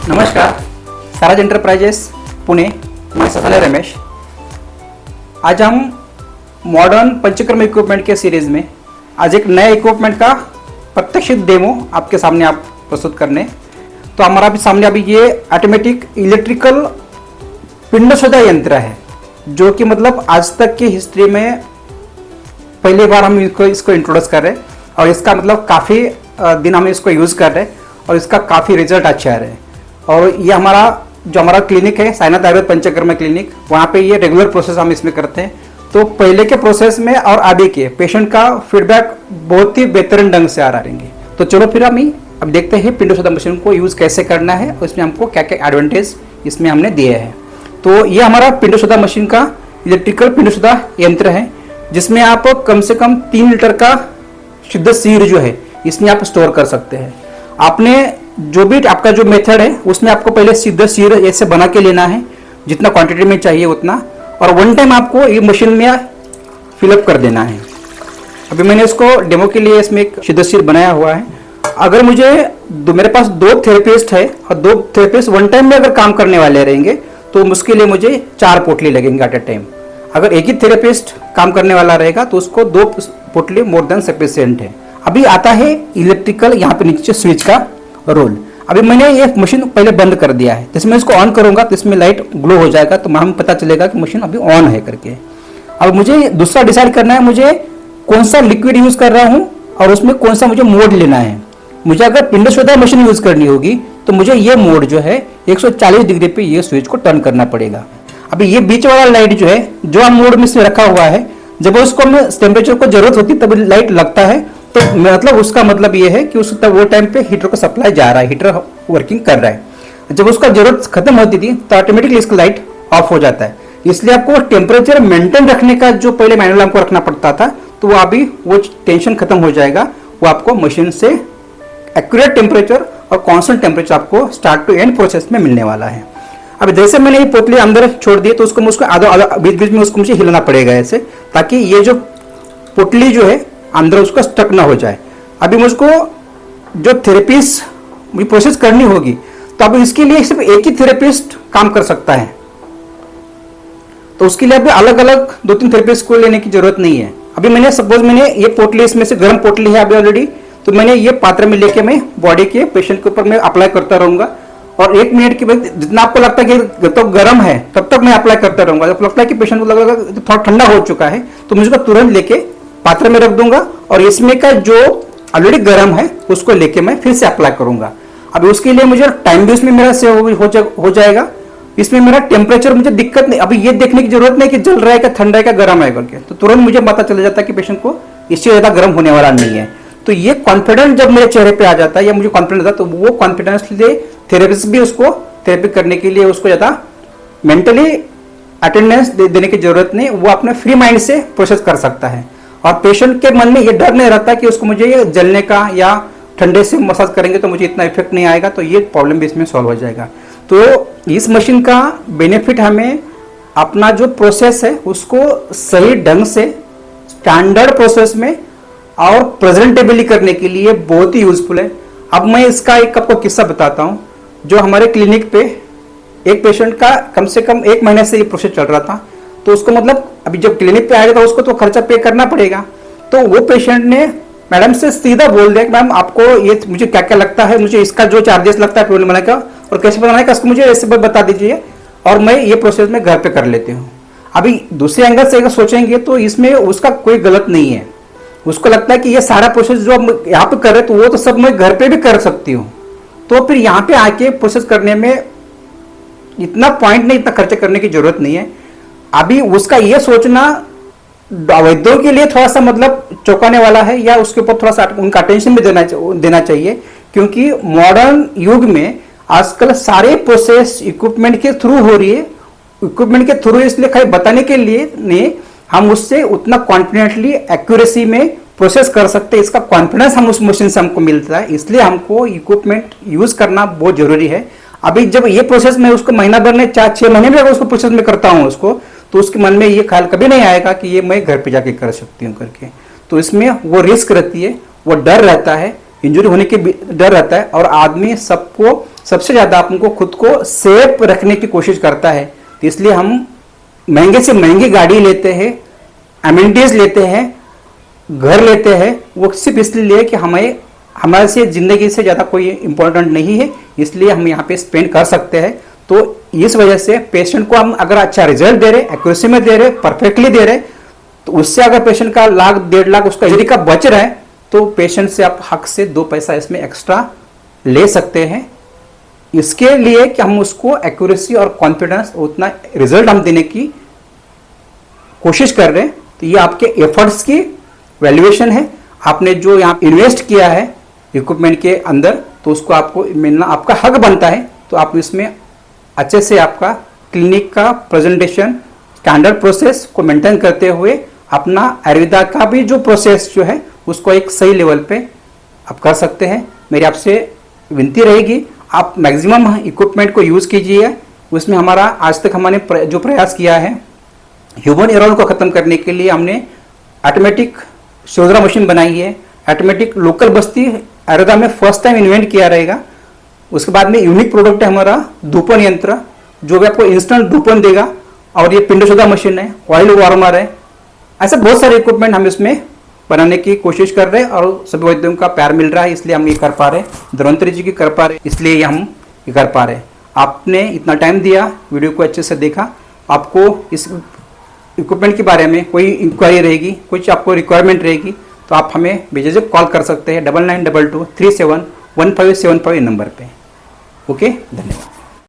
नमस्कार, स्वराज एंटरप्राइजेस पुणे, मैं सफल रमेश। आज हम मॉडर्न पंचकर्म इक्विपमेंट के सीरीज में आज एक नए इक्विपमेंट का प्रत्यक्ष डेमो आपके सामने आप प्रस्तुत करने। तो हमारा भी सामने अभी ये ऑटोमेटिक इलेक्ट्रिकल पिंडशोधा यंत्र है, जो कि मतलब आज तक की हिस्ट्री में पहली बार हम इसको इंट्रोड्यूस कर रहे हैं और इसका मतलब काफ़ी दिन हम इसको यूज़ कर रहे हैं और इसका काफ़ी रिजल्ट अच्छे आ रहे हैं। और ये हमारा क्लिनिक है, साईनाथ आयुर्वेद पंचकर्म क्लिनिक, वहाँ पे ये रेगुलर प्रोसेस हम इसमें करते हैं। तो पहले के प्रोसेस में और अभी के पेशेंट का फीडबैक बहुत ही बेहतरीन ढंग से आ रहेंगे। तो चलो फिर हम अब देखते हैं पिंडशोधा मशीन को यूज़ कैसे करना है और इसमें हमको क्या क्या एडवांटेज इसमें हमने दिए हैं। तो ये हमारा पिंडशोधा मशीन का इलेक्ट्रिकल पिंडशोधा यंत्र है, जिसमें आप कम से कम 3 लीटर का शुद्ध सीर जो है इसमें आप स्टोर कर सकते हैं। आपने जो भी आपका जो मेथड है उसमें आपको पहले शुद्ध सीर ऐसे बना के लेना है, जितना क्वांटिटी में चाहिए उतना, और वन टाइम आपको ये मशीन में फिलअप कर देना है। अभी मैंने इसको डेमो के लिए इसमें एक शुद्ध सीर बनाया हुआ है। अगर मेरे पास 2 थेरेपिस्ट है और 2 थेरेपिस्ट वन टाइम में अगर काम करने वाले रहेंगे तो उसके लिए मुझे 4 पोटली लगेंगे एट ए टाइम। अगर एक ही थेरेपिस्ट काम करने वाला रहेगा तो उसको 2 पोटली मोर देन सफिशिएंट है। अभी आता है इलेक्ट्रिकल, यहाँ पे नीचे स्विच का रोल। अभी मैंने ये मशीन पहले बंद कर दिया है, जैसे मैं इसको ऑन करूंगा तो इसमें लाइट ग्लो हो जाएगा, तो हमें पता चलेगा कि मशीन अभी ऑन है करके। अब मुझे दूसरा डिसाइड करना है मुझे कौन सा लिक्विड यूज कर रहा हूँ और उसमें कौन सा मुझे मोड लेना है। मुझे अगर पिंडशोधा मशीन यूज करनी होगी तो मुझे ये मोड जो है 140 डिग्री पे ये स्विच को टर्न करना पड़ेगा। अभी ये बीच वाला लाइट जो है जो हम मोड में से रखा हुआ है, जब उसको टेम्परेचर को जरूरत होती है तब लाइट लगता है, तो मतलब उसका मतलब ये है कि उस तब वो टाइम पे हीटर को सप्लाई जा रहा है, हीटर वर्किंग कर रहा है। जब उसका जरूरत खत्म होती थी तो ऑटोमेटिकली इसका लाइट ऑफ हो जाता है। इसलिए आपको टेम्परेचर मेंटेन रखने का जो पहले मैनुअल हमको रखना पड़ता था, तो वो अभी वो टेंशन खत्म हो जाएगा। वो आपको मशीन से एक्यूरेट टेम्परेचर और कॉन्स्टेंट टेम्परेचर आपको स्टार्ट टू एंड प्रोसेस में मिलने वाला है। अब जैसे मैंने ये पोटली अंदर छोड़ दी तो उसको बीच बीच में उसको मुझे हिलाना पड़ेगा ऐसे, ताकि ये जो पोटली जो है अंदर उसका स्टक ना हो जाए। अभी मुझको जो थेरेपिस्ट मुझे प्रोसेस करनी होगी, तो अब इसके लिए सिर्फ एक ही थेरेपिस्ट काम कर सकता है, तो उसके लिए अभी अलग अलग 2-3 थेरेपिस्ट को लेने की जरूरत नहीं है। अभी मैंने ये पोटली, इसमें से गर्म पोटली है अभी ऑलरेडी, तो मैंने ये पात्र में लेके मैं बॉडी के पेशेंट के ऊपर मैं अप्लाई करता रहूंगा, और 1 मिनट के बाद जितना आपको लगता है कि तो गर्म है तब तक मैं अप्लाई करता रहूंगा। जब लगता है कि पेशेंट को लगेगा थोड़ा ठंडा हो चुका है तो मुझे उसको तुरंत लेके पात्र में रख दूंगा और इसमें का जो ऑलरेडी गर्म है उसको लेके मैं फिर से अप्लाई करूंगा। अभी उसके लिए मुझे टाइम भी उसमें मेरा सेव हो जाएगा। इसमें मेरा टेम्परेचर मुझे दिक्कत नहीं, अभी ये देखने की जरूरत नहीं कि जल रहा है क्या ठंडा है क्या गर्म है करके, तो तुरंत मुझे पता चल जाता है कि पेशेंट को इससे ज्यादा गर्म होने वाला नहीं है। तो ये कॉन्फिडेंस जब मेरे चेहरे पे आ जाता है या मुझे कॉन्फिडेंस आता है, तो वो कॉन्फिडेंस लिए थेरेपिस्ट भी उसको थेरेपी करने के लिए उसको ज्यादा मेंटली अटेंडेंस देने की जरूरत नहीं, वो अपने फ्री माइंड से प्रोसेस कर सकता है। और पेशेंट के मन में ये डर नहीं रहता कि उसको मुझे ये जलने का या ठंडे से मसाज करेंगे तो मुझे इतना इफेक्ट नहीं आएगा, तो ये प्रॉब्लम भी इसमें सॉल्व हो जाएगा। तो इस मशीन का बेनिफिट हमें अपना जो प्रोसेस है उसको सही ढंग से स्टैंडर्ड प्रोसेस में और प्रेजेंटेबली करने के लिए बहुत ही यूजफुल है। अब मैं इसका एक आपको किस्सा बताता हूँ। जो हमारे क्लिनिक पे एक पेशेंट का कम से कम 1 महीने से ये प्रोसेस चल रहा था, तो उसको मतलब अभी जब क्लिनिक पे आएगा तो उसको तो खर्चा पे करना पड़ेगा। तो वो पेशेंट ने मैडम से सीधा बोल दिया कि मैम आपको ये मुझे क्या क्या लगता है, मुझे इसका जो चार्जेस लगता है प्रोटीन बनाने का और कैसे बनाने का इसको मुझे ऐसे बता दीजिए और मैं ये प्रोसेस में घर पे कर लेती हूँ। अभी दूसरे एंगल से अगर सोचेंगे तो इसमें उसका कोई गलत नहीं है। उसको लगता है कि ये सारा प्रोसेस जो हम यहाँ पे कर रहे तो वो तो सब मैं घर पे भी कर सकती हूँ, तो फिर यहाँ पे आके प्रोसेस करने में इतना पॉइंट नहीं, इतना खर्चा करने की जरूरत नहीं है। अभी उसका ये सोचना वैद्यों के लिए थोड़ा सा मतलब चौंकाने वाला है, या उसके ऊपर थोड़ा सा उनका अटेंशन भी देना चाहिए, क्योंकि मॉडर्न युग में आजकल सारे प्रोसेस इक्विपमेंट के थ्रू हो रही है। इक्विपमेंट के थ्रू इसलिए खाली बताने के लिए नहीं, हम उससे उतना कॉन्फिडेंटली एक्यूरेसी में प्रोसेस कर सकते हैं। इसका कॉन्फिडेंस हम उस मशीन से हमको मिलता है, इसलिए हमको इक्विपमेंट यूज करना बहुत जरूरी है। अभी जब ये प्रोसेस में उसको महीना भर में 4-6 महीने में अगर उसको प्रोसेस में करता हूँ उसको, तो उसके मन में ये ख्याल कभी नहीं आएगा कि ये मैं घर पे जाके कर सकती हूँ करके। तो इसमें वो रिस्क रहती है, वो डर रहता है, इंजरी होने के डर रहता है, और आदमी सबको सबसे ज़्यादा आपको खुद को सेफ रखने की कोशिश करता है। तो इसलिए हम महंगे से महंगी गाड़ी लेते हैं, एमिनिटीज लेते हैं, घर लेते हैं, वो सिर्फ इसलिए कि हमें हमारे से ज़िंदगी से ज़्यादा कोई इम्पोर्टेंट नहीं है, इसलिए हम यहाँ पे स्पेंड कर सकते हैं। तो इस वजह से पेशेंट को हम अगर अच्छा रिजल्ट दे रहे, एक्यूरेसी में दे रहे, परफेक्टली दे रहे, तो उससे अगर पेशेंट का लाख 1.5 लाख उसका इंजरी का बच रहा है, तो पेशेंट से आप हक से 2 पैसा इसमें एक्स्ट्रा ले सकते हैं। इसके लिए कि हम उसको एक्यूरेसी और कॉन्फिडेंस उतना रिजल्ट हम देने की कोशिश कर रहे हैं। तो ये आपके एफर्ट्स की वैल्यूएशन है। आपने जो यहाँ इन्वेस्ट किया है इक्विपमेंट के अंदर, तो उसको आपको मिलना आपका हक बनता है। तो आप इसमें अच्छे से आपका क्लिनिक का प्रेजेंटेशन स्टैंडर्ड प्रोसेस को मेंटेन करते हुए अपना आयुर्वेदा का भी जो प्रोसेस जो है उसको एक सही लेवल पे आप कर सकते हैं। मेरी आपसे विनती रहेगी, आप मैक्सिमम इक्विपमेंट को यूज़ कीजिए। उसमें हमारा आज तक हमने जो प्रयास किया है, ह्यूमन एरर को ख़त्म करने के लिए हमने ऑटोमेटिक शोधरा मशीन बनाई है। ऑटोमेटिक लोकल बस्ती आयुर्वेदा में फर्स्ट टाइम इन्वेंट किया रहेगा। उसके बाद में यूनिक प्रोडक्ट है हमारा धूपन यंत्र, जो भी आपको इंस्टेंट धूपन देगा। और ये पिंडशोधा मशीन है, ऑयल वार्मर है। ऐसे बहुत सारे इक्विपमेंट हम इसमें बनाने की कोशिश कर रहे हैं और सभी वैद्यों का प्यार मिल रहा है, इसलिए हम ये कर पा रहे हैं। धन्वंतरी जी की कर पा रहे, इसलिए हम ये कर पा रहे हैं। आपने इतना टाइम दिया, वीडियो को अच्छे से देखा। आपको इस इक्विपमेंट के बारे में कोई इंक्वायरी रहेगी, कुछ आपको रिक्वायरमेंट रहेगी, तो आप हमें बेझिझक कॉल कर सकते हैं 9922 371575 नंबर पे। ओके, धन्यवाद।